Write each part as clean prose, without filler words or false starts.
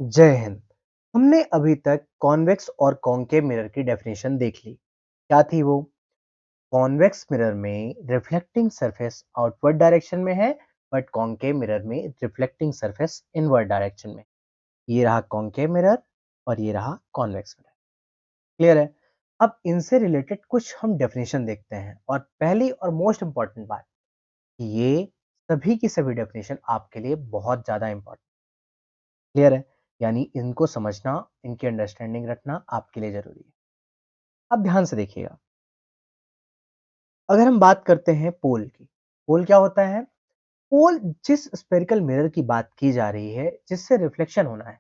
जय हिंद। हमने अभी तक कॉन्वेक्स और कॉन्केव मिरर की डेफिनेशन देख ली। क्या थी वो? कॉन्वेक्स मिरर में रिफ्लेक्टिंग सरफेस आउटवर्ड डायरेक्शन में है, बट कॉन्केव मिरर में रिफ्लेक्टिंग सरफेस इनवर्ड डायरेक्शन में। ये रहा कॉन्केव मिरर और ये रहा कॉन्वेक्स मिरर। क्लियर है? अब इनसे रिलेटेड कुछ हम डेफिनेशन देखते हैं, और पहली और मोस्ट इंपॉर्टेंट बात, ये सभी की सभी डेफिनेशन आपके लिए बहुत ज्यादा इंपॉर्टेंट। क्लियर है? यानी इनको समझना, इनकी अंडरस्टैंडिंग रखना आपके लिए जरूरी है। अब ध्यान से देखिएगा। अगर हम बात करते हैं पोल की, पोल क्या होता है? पोल जिस स्फेरिकल मिरर की बात की जा रही है, जिससे रिफ्लेक्शन होना है,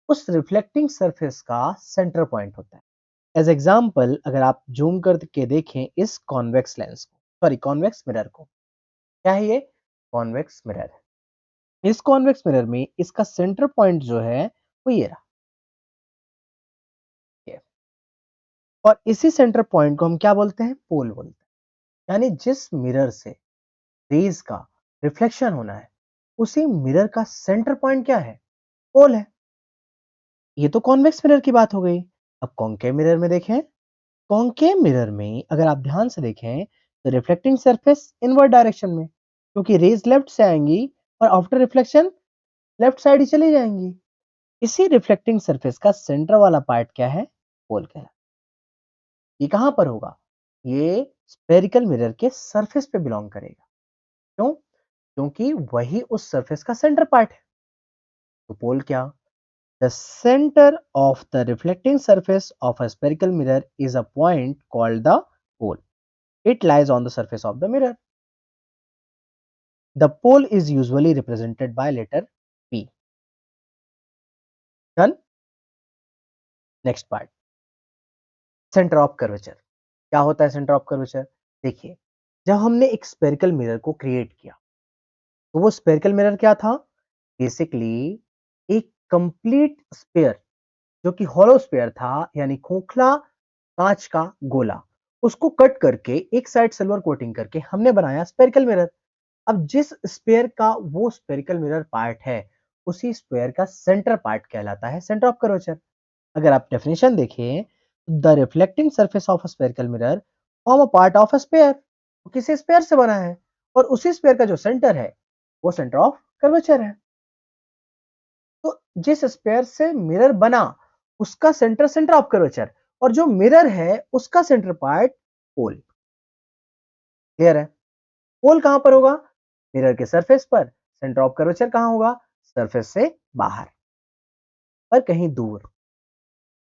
उस रिफ्लेक्टिंग सरफेस का सेंटर पॉइंट होता है। एज एग्जाम्पल, अगर आप जूम करके देखें इस कॉन्वेक्स लेंस को, सॉरी कॉन्वेक्स मिरर को, क्या है ये? कॉन्वेक्स मिरर है। इस कॉन्वेक्स मिरर में इसका सेंटर पॉइंट जो है वो ये रहा, ये। और इसी सेंटर पॉइंट को हम क्या बोलते हैं? पोल बोलते हैं। यानी जिस मिरर से रेज का रिफ्लेक्शन होना है, उसी मिरर का सेंटर पॉइंट क्या है? पोल है। ये तो कॉन्वेक्स मिरर की बात हो गई। अब कॉन्केव मिरर में देखें। कॉन्केव मिरर में अगर आप ध्यान से देखें तो रिफ्लेक्टिंग सरफेस इनवर्ड डायरेक्शन में, क्योंकि रेज लेफ्ट से आएंगी और आफ्टर रिफ्लेक्शन लेफ्ट साइड ही चली जाएंगी। इसी रिफ्लेक्टिंग सरफेस का सेंटर वाला पार्ट क्या है? पोल कहलाता है। ये कहां पर होगा? ये स्फेरिकल मिरर के सरफेस पे बिलोंग करेगा। क्यों? क्योंकि वही उस सरफेस का सेंटर पार्ट है। तो पोल क्या? The centre of the reflecting surface of a spherical mirror is a point called the pole. It lies on the surface of the mirror. The pole is usually represented by letter P. Done? Next part. Centre of curvature. क्या होता है centre of curvature? देखिए, जब हमने एक spherical mirror को create किया, तो वो स्फेरिकल मिरर क्या था? बेसिकली एक कंप्लीट स्फीयर, जो कि हॉलो स्फीयर था, यानी खोखला कांच का गोला। उसको कट करके एक साइड सिल्वर कोटिंग करके हमने बनाया स्फेरिकल मिरर। अब जिस स्फीयर का वो स्फेरिकल मिरर पार्ट है, उसी स्फीयर का सेंटर पार्ट कहलाता है सेंटर ऑफ कर्वेचर। अगर आप डेफिनेशन देखें, the reflecting surface of a spherical mirror form a part of a sphere. वो किसी स्फीयर से बना है, और उसी स्फीयर का जो सेंटर है, वो सेंटर ऑफ कर्वेचर है। तो जिस स्फीयर से मिरर बना, उसका सेंटर सेंटर ऑफ कर्वेचर, और जो मिरर है उसका सेंटर पार्ट पोल। क्लियर है? पोल कहां पर होगा? मिरर के सरफेस पर। सेंटर ऑफ कर्वेचर कहां होगा? सरफेस से बाहर, पर कहीं दूर।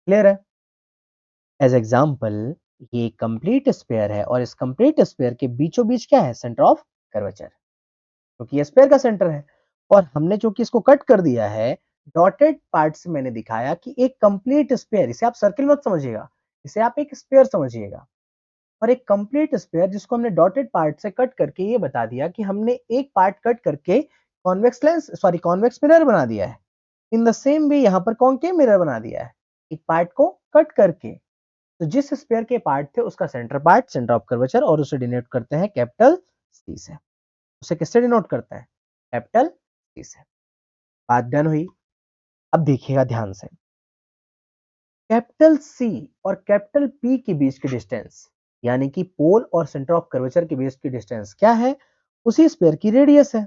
क्लियर है? एज एग्जाम्पल, ये कंप्लीट स्पेयर है, और इस कंप्लीट स्पेयर के बीचों बीच क्या है? सेंटर ऑफ कर्वेचर, क्योंकि ये स्पेयर का सेंटर है। और हमने चूंकि इसको कट कर दिया है, डॉटेड पार्ट से मैंने दिखाया कि एक कंप्लीट स्पेयर, इसे आप सर्किल मत समझिएगा, इसे आप एक स्पेयर समझिएगा। और एक कंप्लीट स्पेयर जिसको हमने डॉटेड पार्ट से कट करके ये बता दिया कि हमने एक पार्ट कट करके convex lens, sorry convex mirror बना दिया है। इन द सेम वे यहाँ पर कॉन्केव मिरर बना दिया है, एक पार्ट को कट करके। तो जिस स्पेयर के पार्ट थे, उसका centre part centre of curvature, और उसे डिनोट करते हैं कैपिटल सी से। उसे किससे डिनोट करता है? कैपिटल सी से। बात डन हुई। अब देखिएगा ध्यान से, कैपिटल सी और कैपिटल पी के बीच की डिस्टेंस, यानी कि पोल और सेंटर ऑफ कर्वेचर के बीच की डिस्टेंस क्या है? उसी स्पेयर की रेडियस है।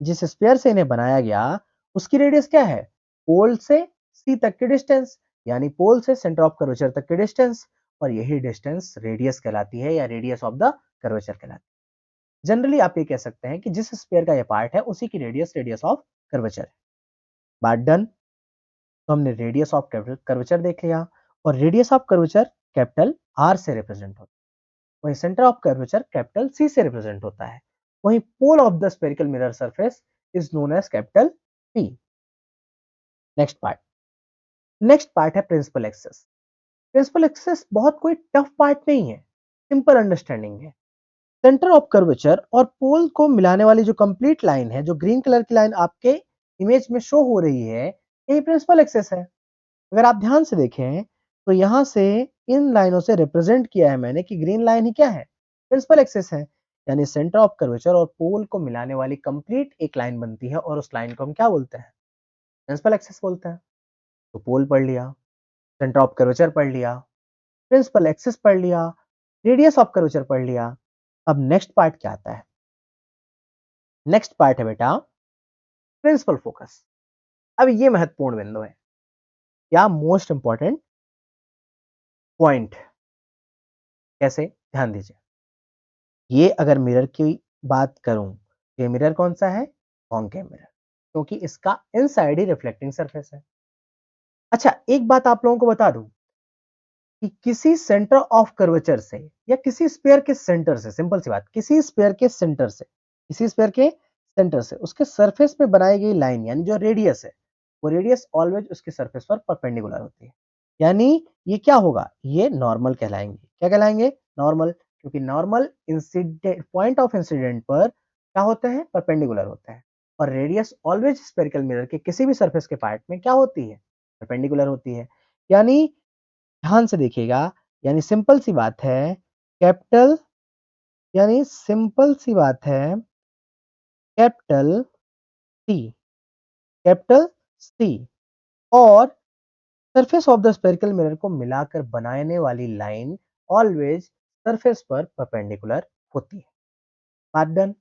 जिस स्पेयर से इन्हें बनाया गया, उसकी रेडियस क्या है? पोल से सी तक की डिस्टेंस, यानी पोल से सेंटर ऑफ कर्वेचर तक की डिस्टेंस। और यही डिस्टेंस रेडियस कहलाती है, या रेडियस ऑफ द कर्वेचर कहलाती है। जनरली आप ये कह सकते हैं कि जिस स्पेयर का ये पार्ट है, उसी की रेडियस रेडियस ऑफ कर्वेचर है। बात डन। तो हमने रेडियस ऑफ कर्वेचर देख लिया, और radius of curvature capital R से रिप्रेजेंट होता है। वहीं centre of curvature capital C से रिप्रेजेंट होता है। वहीं pole of the spherical mirror surface is known as capital P. Next part है प्रिंसिपल एक्सेस। प्रिंसिपल एक्सेस बहुत कोई टफ पार्ट नहीं है, सिंपल अंडरस्टैंडिंग है। सेंटर ऑफ कर्वेचर और पोल को मिलाने वाली जो कंप्लीट लाइन है, जो ग्रीन कलर की लाइन आपके इमेज में शो हो रही है, यही प्रिंसिपल एक्सेस है। अगर आप ध्यान से देखें, तो यहां से इन लाइनों से रिप्रेजेंट किया है मैंने कि ग्रीन लाइन ही क्या है? प्रिंसिपल एक्सेस है। यानी सेंटर ऑफ कर्वेचर और पोल को मिलाने वाली कंप्लीट एक लाइन बनती है, और उस लाइन को हम क्या बोलते हैं? प्रिंसिपल एक्सेस बोलते हैं। तो पोल पढ़ लिया, सेंटर ऑफ कर्वेचर पढ़ लिया, प्रिंसिपल एक्सिस पढ़ लिया, रेडियस ऑफ कर्वेचर पढ़ लिया। अब नेक्स्ट पार्ट क्या आता है? नेक्स्ट पार्ट है बेटा प्रिंसिपल फोकस। अब ये महत्वपूर्ण बिंदु है या मोस्ट इंपॉर्टेंट पॉइंट। कैसे? ध्यान दीजिए। ये अगर मिरर की बात करूं तो ये मिरर कौन सा है? कॉन्केव मिरर, क्योंकि इसका इनसाइड ही रिफ्लेक्टिंग सरफेस है। अच्छा, एक बात आप लोगों को बता दूं कि किसी सेंटर ऑफ कर्वेचर से या किसी स्फीयर के सेंटर से, सिंपल सी बात, किसी स्फीयर के सेंटर से, किसी स्फीयर के सेंटर से उसके सरफेस में बनाई गई लाइन यानी जो रेडियस है, वो रेडियस ऑलवेज उसके सरफेस पर परपेंडिकुलर होती है। यानी ये क्या होगा? ये नॉर्मल कहलाएंगे। क्या कहलाएंगे? नॉर्मल, क्योंकि normal incident point of incident पर क्या होते हैं? परपेंडिकुलर होते हैं। और रेडियस ऑलवेज स्फेरिकल मिरर के किसी भी सरफेस के पार्ट में क्या होती है? परपेंडिकुलर होती है। यानी ध्यान से देखिएगा, यानी सिंपल सी बात है, कैपिटल यानी सिंपल सी बात है, कैपिटल सी, कैपिटल सी और surface of the spherical mirror को मिलाकर बनाने वाली लाइन ऑलवेज सरफेस पर परपेंडिकुलर होती है। बात डन।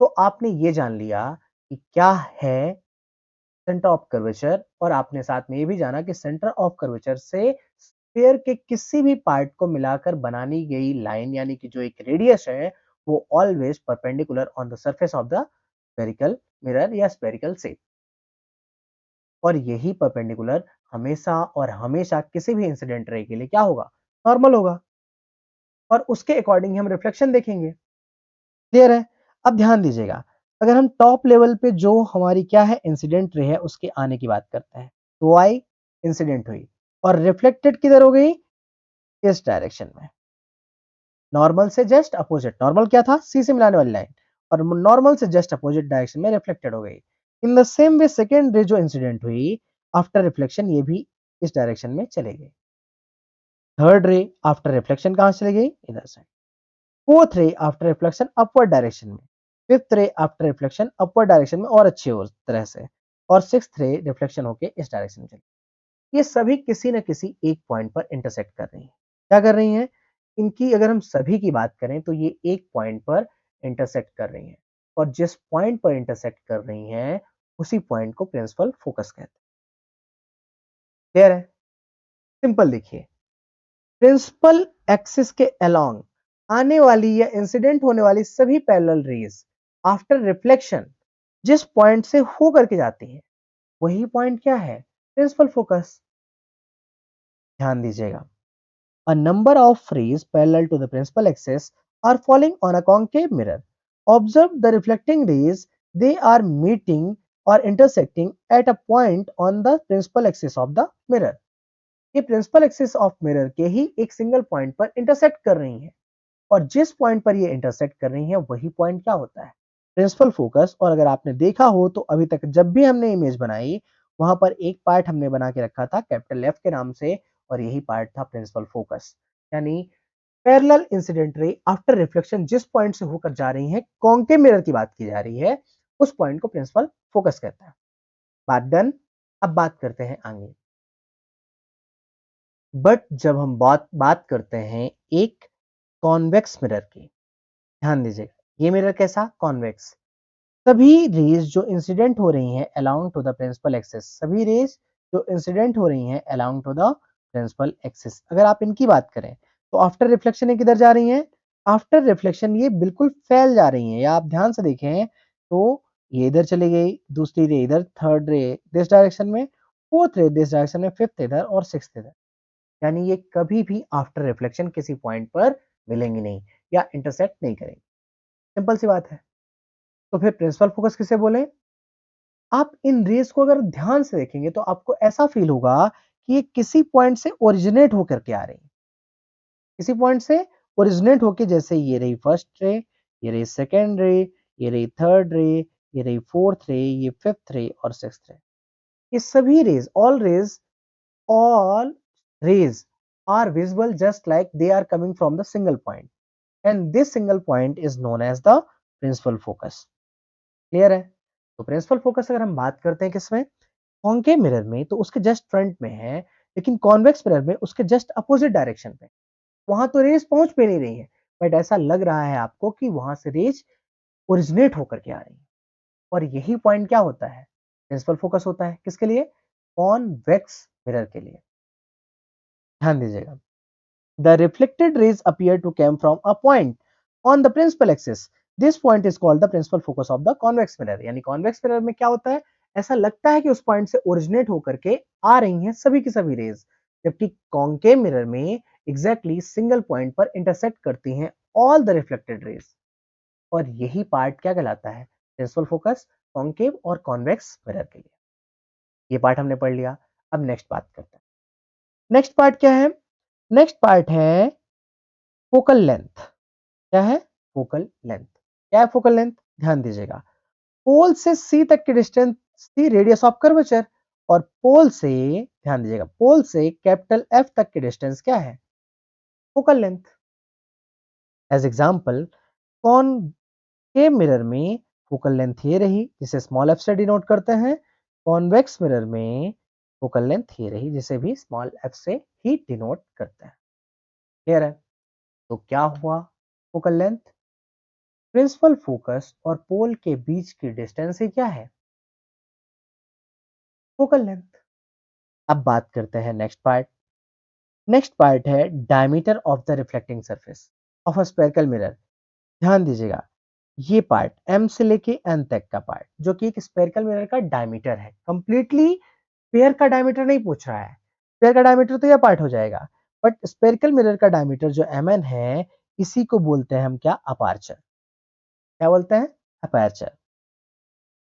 तो आपने ये जान लिया कि क्या है सेंटर ऑफ कर्वेचर, और आपने साथ में ये भी जाना कि सेंटर ऑफ कर्वेचर से स्फीयर के किसी भी पार्ट को मिलाकर बनानी गई लाइन यानी कि जो एक रेडियस है वो always perpendicular on the surface of the spherical mirror या स्फेरिकल शेप। और यही परपेंडिकुलर हमेशा और हमेशा किसी भी इंसिडेंट रे के लिए क्या होगा? नॉर्मल होगा। और उसके अकॉर्डिंग हम रिफ्लेक्शन देखेंगे। क्लियर है? अब ध्यान दीजिएगा, अगर हम टॉप लेवल पे जो हमारी क्या है इंसिडेंट रे है उसके आने की बात करते हैं, तो आई इंसिडेंट हुई और रिफ्लेक्टेड किधर हो गई? इस डायरेक्शन में। नॉर्मल से जस्ट अपोजिट, नॉर्मल क्या था? सी से मिलाने वाली लाइन, और नॉर्मल से जस्ट अपोजिट डायरेक्शन में रिफ्लेक्टेड हो गई। In the same way second रे जो इंसिडेंट हुई आफ्टर रिफ्लेक्शन ये भी इस डायरेक्शन में चले गई। थर्ड रे आफ्टर रिफ्लेक्शन कहां चले गई? इधर से। फोर्थ रे आफ्टर रिफ्लेक्शन अपवर्ड डायरेक्शन में। फिफ्थ रे आफ्टर रिफ्लेक्शन अपवर्ड डायरेक्शन में और अच्छी और तरह से। और सिक्स्थ रे रिफ्लेक्शन होके इस डायरेक्शन में चली। ये सभी किसी न किसी एक पॉइंट पर इंटरसेक्ट कर रही हैं। क्या कर रही हैं? इनकी अगर हम सभी की बात करें तो ये एक पॉइंट पर इंटरसेक्ट कर रही हैं, और जिस पॉइंट पर इंटरसेक्ट कर रही हैं उसी पॉइंट को प्रिंसिपल फोकस कहते हैं। क्लियर है? सिंपल देखिए, प्रिंसिपल एक्सिस के अलोंग आने वाली या इंसिडेंट होने वाली सभी पैरेलल रेज आफ्टर रिफ्लेक्शन जिस पॉइंट से हो करके जाती है वही पॉइंट क्या है? Principal focus. ध्यान दीजिएगा, a number of rays parallel to the principal axis are falling on a concave mirror. Observe the reflecting rays, they are meeting or intersecting at a point on the principal axis of the mirror. ये principal axis of mirror के ही एक single point पर intersect कर रही हैं, और जिस point पर ये इंटरसेक्ट कर रही हैं वही पॉइंट क्या होता है? Principal focus. और अगर आपने देखा हो तो अभी तक जब भी हमने इमेज बनाई वहां पर एक पार्ट हमने बना के रखा था कैपिटल एफ के नाम से, और यही पार्ट था प्रिंसिपल फोकस। यानी parallel incident ray after reflection जिस पॉइंट से होकर जा रही है, कॉन्केव मिरर की बात की जा रही है, उस पॉइंट को प्रिंसिपल फोकस कहता है। बात डन। अब बात करते हैं आगे। बट जब हम बात करते हैं एक कॉन्वेक्स मिरर की, ध्यान दीजिएगा, ये मिरर कैसा? कॉन्वेक्स। सभी रेज जो इंसिडेंट हो रही हैं along to the principal axis, सभी रेज जो इंसिडेंट हो रही हैं along to the principal axis, अगर आप इनकी बात करें तो आफ्टर रिफ्लेक्शन ये किधर जा रही हैं? आफ्टर रिफ्लेक्शन ये बिल्कुल फैल जा रही हैं, या आप ध्यान से देखें तो ये इधर चली गई, दूसरी रे इधर, थर्ड रे दिस डायरेक्शन में, फोर्थ रे दिस डायरेक्शन में, फिफ्थ इधर और सिक्स्थ इधर। यानी ये कभी भी आफ्टर रिफ्लेक्शन किसी पॉइंट पर मिलेंगी नहीं या इंटरसेक्ट नहीं करेंगे। सिंपल सी बात है। तो फिर प्रिंसिपल फोकस किसे बोले? आप इन रेस को अगर ध्यान से देखेंगे तो आपको ऐसा फील होगा कि ये किसी पॉइंट से ओरिजिनेट होकर के आ रही है, किसी पॉइंट से ओरिजिनेट होकर, जैसे ये रही फर्स्ट रे, ये रही सेकेंड रे, ये रही थर्ड रे, ये रही फोर्थ रे, ये फिफ्थ रे और सिक्स्थ रे। ये सभी raise, all rays are visible just like they are coming from the single point, and this single point is known as the principal focus. Clear है? तो प्रिंसिपल फोकस अगर हम बात करते हैं किसमें, कॉन्केव मिरर में तो उसके जस्ट फ्रंट में है, लेकिन कॉन्वेक्स मिरर में उसके जस्ट अपोजिट डायरेक्शन पे। वहां तो रेज पहुंच भी नहीं रही है, बट ऐसा लग रहा है आपको कि वहां से रेज ओरिजिनेट होकर के आ रही है। और यही पॉइंट क्या होता है, प्रिंसिपल फोकस होता है। किसके लिए? कॉन्वेक्स मिरर के लिए। ध्यान दीजिएगा। The reflected rays appear to come from a point on the principal axis. This point is called the principal focus of the convex mirror. यानी convex mirror में क्या होता है, ऐसा लगता है कि उस पॉइंट से ओरिजिनेट होकर के आ रही हैं सभी की सभी रेज, जबकि कॉन्केव मिरर में एग्जैक्टली सिंगल पॉइंट पर इंटरसेक्ट करती हैं ऑल द रिफ्लेक्टेड रेज। और यही पार्ट क्या कहलाता है, प्रिंसिपल फोकस कॉन्केव और कॉन्वेक्स मिरर के लिए। ये पार्ट हमने पढ़ लिया। अब नेक्स्ट बात करते हैं। नेक्स्ट पार्ट क्या है? नेक्स्ट पार्ट है फोकल लेंथ। क्या है? Focal length. क्या है फोकल लेंथ? ध्यान दीजिएगा। पोल से सी तक की distance C radius of curvature, और पोल से, ध्यान दीजिएगा, पोल से कैपिटल एफ तक की डिस्टेंस क्या है? Focal length. As example, concave mirror में फोकल लेंथ ये रही, जिसे स्मॉल एफ से डिनोट करते हैं। कॉन्वेक्स मिरर में फोकल लेंथ ये रही, जिसे भी स्मॉल एफ से ही डिनोट करते हैं। क्लियर है? तो क्या हुआ फोकल लेंथ? प्रिंसिपल फोकस और पोल के बीच की डिस्टेंस ही क्या है? Focal length. अब बात करते हैं नेक्स्ट पार्ट। नेक्स्ट पार्ट है diameter of the reflecting surface of a spherical mirror. ध्यान दीजिएगा, ये पार्ट एम से लेके एन तक का पार्ट जो कि एक स्फेरिकल मिरर का डायमीटर है। कंप्लीटली स्फेयर का डायमीटर नहीं पूछ रहा है, स्फेयर का डायमीटर तो यह पार्ट हो जाएगा, बट स्फेरिकल मिरर का डायमीटर जो एम एन है, इसी को बोलते हैं हम क्या? अपार्चर। क्या बोलते हैं? अपर्चर।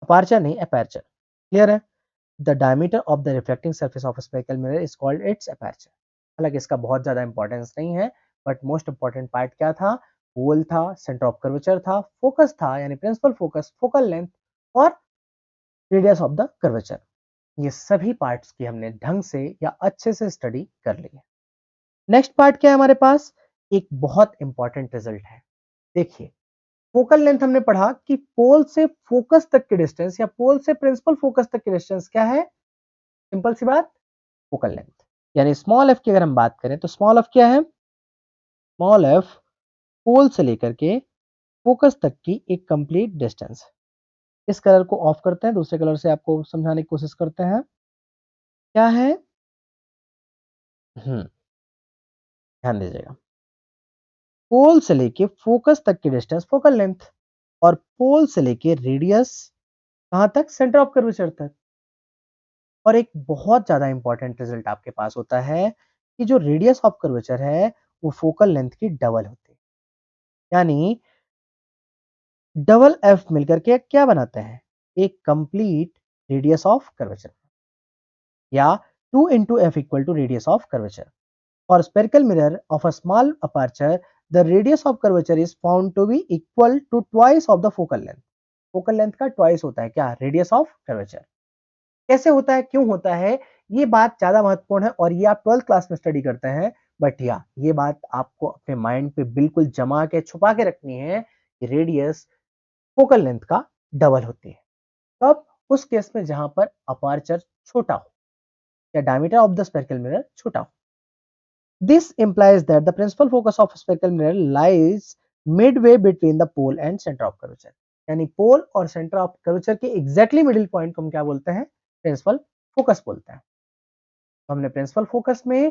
अपार्चर नहीं, अपर्चर। क्लियर है? The diameter of the reflecting surface of spherical mirror is called its aperture. हालांकि इसका बहुत ज्यादा इंपॉर्टेंस नहीं है, बट मोस्ट इंपॉर्टेंट पार्ट क्या था? पोल था, सेंटर ऑफ कर्वेचर था, फोकस था यानी प्रिंसिपल फोकस, फोकल लेंथ और रेडियस ऑफ द कर्वेचर। ये सभी पार्ट्स की हमने ढंग से या अच्छे से स्टडी कर ली है। नेक्स्ट पार्ट क्या है हमारे पास? एक बहुत इंपॉर्टेंट रिजल्ट है। देखिए, फोकल लेंथ हमने पढ़ा कि पोल से फोकस तक की डिस्टेंस या पोल से प्रिंसिपल फोकस तक की डिस्टेंस क्या है? सिंपल सी बात, फोकल लेंथ। यानी स्मॉल एफ की अगर हम बात करें तो स्मॉल एफ क्या है? स्मॉल एफ पोल से लेकर के फोकस तक की एक कंप्लीट डिस्टेंस है। इस कलर को ऑफ करते हैं, दूसरे कलर से आपको समझाने की कोशिश करते हैं। क्या है? ध्यान दीजिएगा। पोल से लेके फोकस तक की डिस्टेंस फोकल लेंथ, और पोल से लेके रेडियस कहां तक? सेंटर ऑफ कर्वेचर तक। और एक बहुत ज्यादा इंपॉर्टेंट रिजल्ट आपके पास होता है कि जो रेडियस ऑफ कर्वेचर है वो फोकल लेंथ की डबल होती है। यानी डबल एफ मिलकर के क्या बनाते हैं? एक कंप्लीट रेडियस ऑफ कर्वेचर, या 2 into F equal to radius of curvature. For spherical mirror of a small aperture, the radius of curvature is found to be equal to twice of the focal length. Focal length का twice होता है क्या? Radius of curvature. कैसे होता है, क्यों होता है? ये बात ज्यादा महत्वपूर्ण है और ये आप 12th क्लास में स्टडी करते हैं, बट या ये बात आपको अपने माइंड पे बिल्कुल जमा के छुपा के रखनी है कि रेडियस फोकल लेंथ का डबल होती है। तब उस केस में जहां पर अपर्चर छोटा हो या diameter of the spherical mirror छोटा हो। This implies that the principal focus of a spherical mirror lies midway between the pole and center of curvature. यानी पोल और सेंटर ऑफ कर्वेचर के एग्जैक्टली मिडिल पॉइंट को हम क्या बोलते हैं? प्रिंसिपल फोकस बोलते हैं। तो हमने प्रिंसिपल फोकस में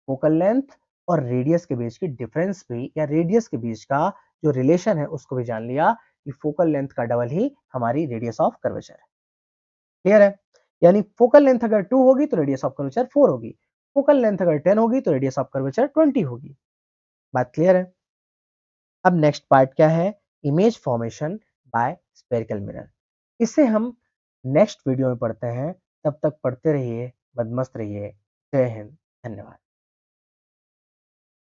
फोकल लेंथ और रेडियस के बीच की डिफरेंस भी, या रेडियस के बीच का जो रिलेशन है उसको भी जान लिया कि फोकल लेंथ का डबल ही हमारी रेडियस ऑफ कर्वेचर है। क्लियर है? यानी फोकल लेंथ अगर 2 होगी तो रेडियस ऑफ कर्वेचर 4 होगी, फोकल लेंथ अगर 10 होगी तो रेडियस ऑफ कर्वेचर 20 होगी। बात क्लियर है? अब नेक्स्ट पार्ट क्या है? Image formation by spherical mirror. इसे हम नेक्स्ट वीडियो में पढ़ते हैं। तब तक पढ़ते रहिए, मदमस्त रहिए। जय हिंद, धन्यवाद।